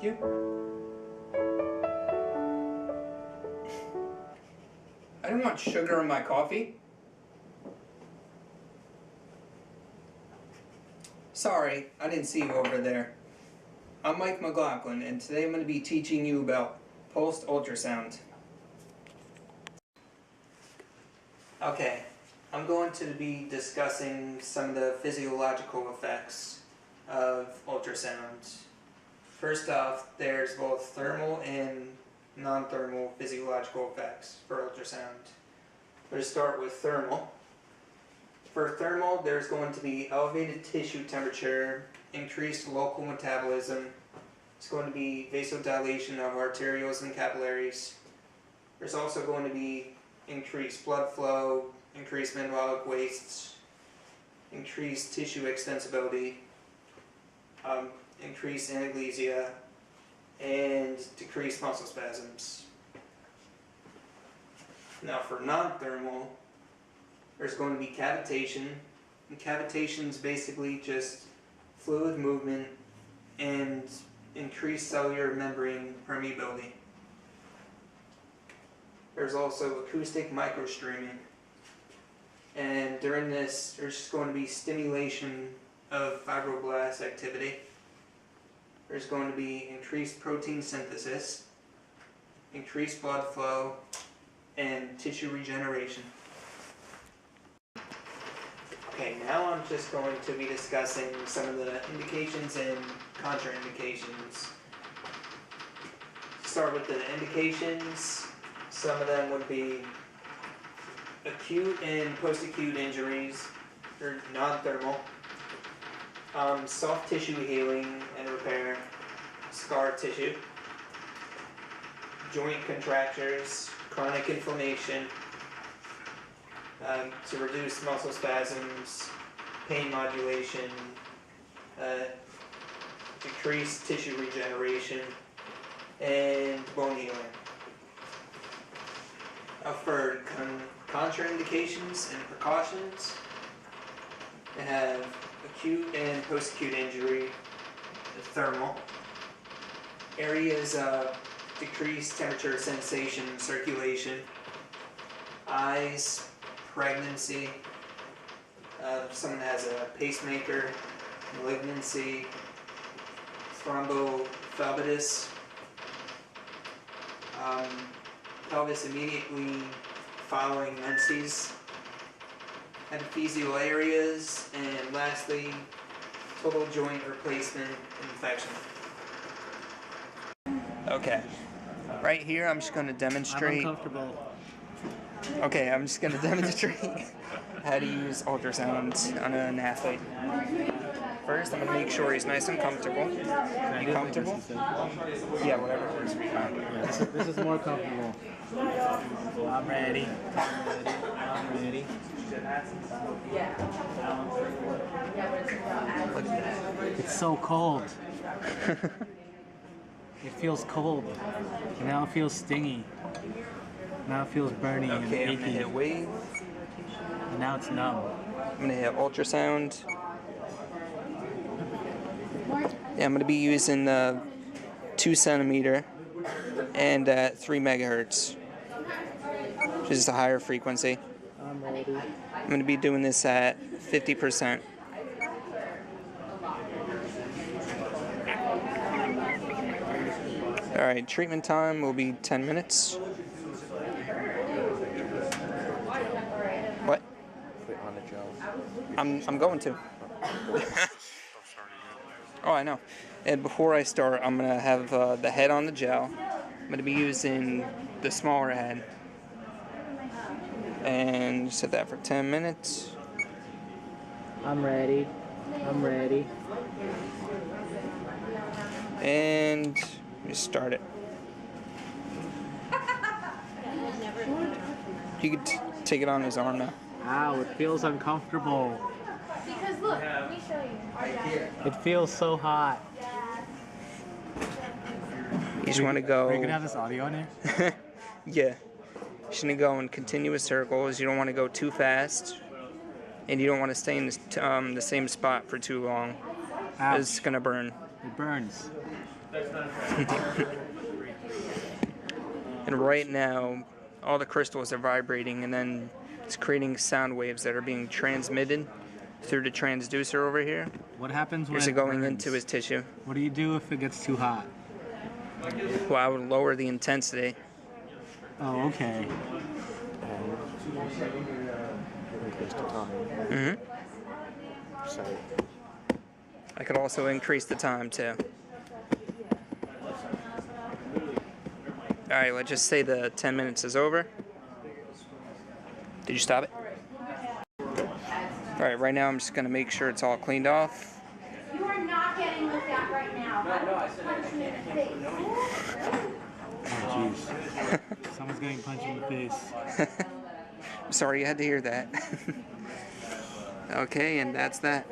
you? I didn't want sugar in my coffee. Sorry, I didn't see you over there. I'm Mike McLaughlin, and today I'm going to be teaching you about pulsed ultrasound. Okay, I'm going to be discussing some of the physiological effects of ultrasound. First off, there's both thermal and non-thermal physiological effects for ultrasound. We're going to start with thermal. For thermal, there's going to be elevated tissue temperature, increased local metabolism. It's going to be vasodilation of arterioles and capillaries. There's also going to be increased blood flow, increased metabolic wastes, increased tissue extensibility, increased anaglesia, and decreased muscle spasms. Now for non-thermal, there's going to be cavitation. And cavitation is basically just fluid movement and increased cellular membrane permeability. There's also acoustic microstreaming. And during this, there's just going to be stimulation of fibroblast activity. There's going to be increased protein synthesis, increased blood flow, and tissue regeneration. Okay, now I'm just going to be discussing some of the indications and contraindications. Start with the indications. Some of them would be acute and post-acute injuries, or non-thermal, soft tissue healing and repair, scar tissue, joint contractures, chronic inflammation, to reduce muscle spasms, pain modulation, decrease tissue regeneration, and bone healing. For contraindications and precautions, they have acute and post-acute injury, thermal, areas of decreased temperature, sensation, circulation, eyes, pregnancy, someone has a pacemaker, malignancy, thrombophlebitis, pelvis immediately following menses, epiphyseal areas, and lastly, total joint replacement infection. Okay, right here I'm just going to demonstrate. I'm uncomfortable. Okay, I'm just going to demonstrate how to use ultrasound on an athlete. First, I'm going to make sure he's nice and comfortable. You comfortable? Yeah, whatever works for you. Yeah, this is more comfortable. I'm ready. I'm ready. Look at that. It's so cold. It feels cold. And now it feels stingy. Now it feels burning and Okay, I'm achy. going to hit wave. And now it's numb. I'm going to hit ultrasound. Yeah, I'm going to be using 2 centimeter and 3 megahertz, which is a higher frequency. I'm ready. I'm going to be doing this at 50%. Alright, treatment time will be 10 minutes. What? Put on the gel. I'm going to. Oh, I know. And before I start, I'm going to have the head on the gel. I'm going to be using the smaller head. And set that for 10 minutes. I'm ready. I'm ready. And we start it. You could take it on his arm now. Ow, it feels uncomfortable. Because look, let me show you. It feels so hot. You just want to go. Are you gonna have this audio in here? Yeah. You shouldn't go in continuous circles. You don't want to go too fast. And you don't want to stay in the same spot for too long. Ouch. It's going to burn. It burns. And right now, all the crystals are vibrating, and then it's creating sound waves that are being transmitted through the transducer over here. What happens when Here's it it going burns? into his tissue. What do you do if it gets too hot? Well, I would lower the intensity. Oh, okay. Increase the time. Mm-hmm. So I could also increase the time too. Alright, let's just say the 10 minutes is over. Did you stop it? Alright, right now I'm just going to make sure it's all cleaned off. You are not getting looked at right now. I will punch you in the face. Oh, jeez. Someone's getting punched in the face. I'm sorry you had to hear that. Okay, and that's that.